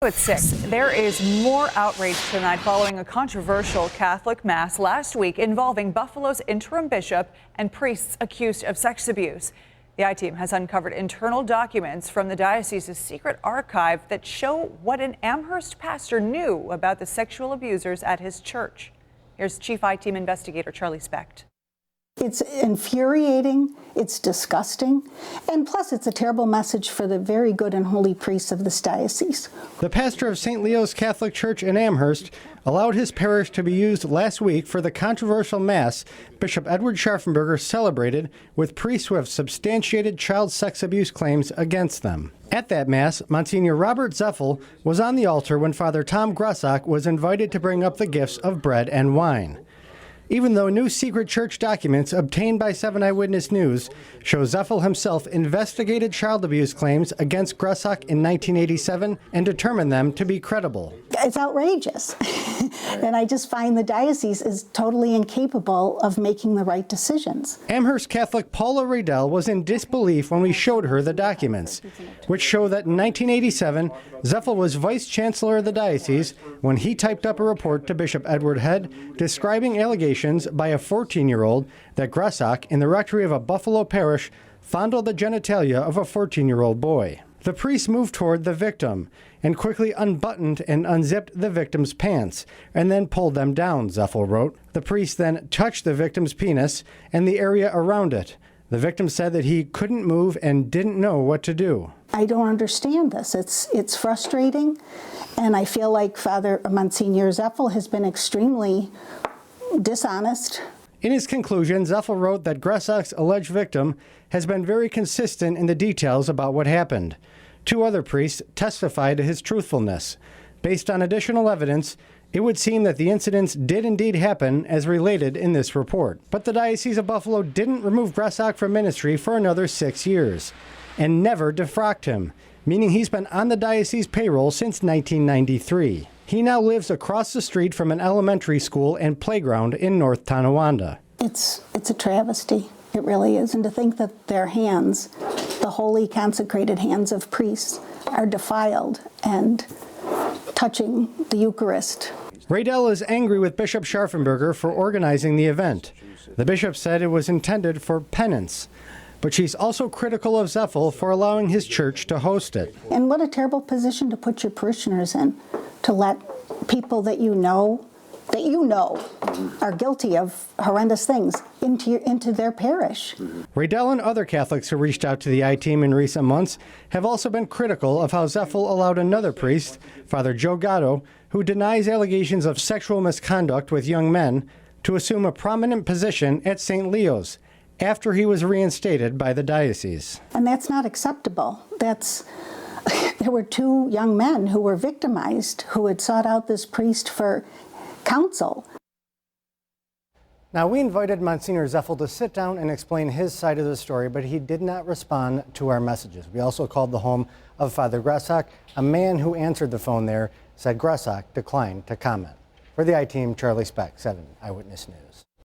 At 6, there is more outrage tonight following a controversial Catholic mass last week involving Buffalo's interim bishop and priests accused of sex abuse. The I-Team has uncovered internal documents from the diocese's secret archive that show what an Amherst pastor knew about the sexual abusers at his church. Here's Chief I-Team investigator Charlie Specht. It's infuriating, it's disgusting, and plus it's a terrible message for the very good and holy priests of this diocese. The pastor of St. Leo's Catholic Church in Amherst allowed his parish to be used last week for the controversial Mass Bishop Edward Scharfenberger celebrated with priests who have substantiated child sex abuse claims against them. At that Mass, Msgr. Robert Zapfel was on the altar when Father Tom Grossock was invited to bring up the gifts of bread and wine. Even though new secret church documents obtained by 7 Eyewitness News show Zapfel himself investigated child abuse claims against Grossock in 1987 and determined them to be credible. It's outrageous. And I just find the diocese is totally incapable of making the right decisions. Amherst Catholic Paula Riedel was in disbelief when we showed her the documents, which show that in 1987, Zapfel was vice chancellor of the diocese when he typed up a report to Bishop Edward Head describing allegations by a 14-year-old that Grossock, in the rectory of a Buffalo parish, fondled the genitalia of a 14-year-old boy. The priest moved toward the victim and quickly unbuttoned and unzipped the victim's pants and then pulled them down, Zapfel wrote. The priest then touched the victim's penis and the area around it. The victim said that he couldn't move and didn't know what to do. I don't understand this. It's frustrating, and I feel like Monsignor Zapfel has been extremely dishonest. In his conclusion, Zapfel wrote that Grossock's alleged victim has been very consistent in the details about what happened. 2 other priests testified to his truthfulness. Based on additional evidence, it would seem that the incidents did indeed happen as related in this report. But the Diocese of Buffalo didn't remove Grossock from ministry for another 6 years and never defrocked him, meaning he's been on the diocese payroll since 1993. He now lives across the street from an elementary school and playground in North Tonawanda. It's a travesty. It really is. And to think that their hands, the holy consecrated hands of priests, are defiled and touching the Eucharist. Riedel is angry with Bishop Scharfenberger for organizing the event. The bishop said it was intended for penance, but she's also critical of Zapfel for allowing his church to host it. And what a terrible position to put your parishioners in, to let people that you know are guilty of horrendous things into their parish. Riedel and other Catholics who reached out to the I-Team in recent months have also been critical of how Zapfel allowed another priest, Father Joe Gatto, who denies allegations of sexual misconduct with young men, to assume a prominent position at St. Leo's after he was reinstated by the diocese. And that's not acceptable. There were 2 young men who were victimized who had sought out this priest for counsel. Now, we invited Monsignor Zapfel to sit down and explain his side of the story, but he did not respond to our messages. We also called the home of Father Grossock. A man who answered the phone there said Grossock declined to comment. For the I-Team, Charlie Specht, 7 Eyewitness News.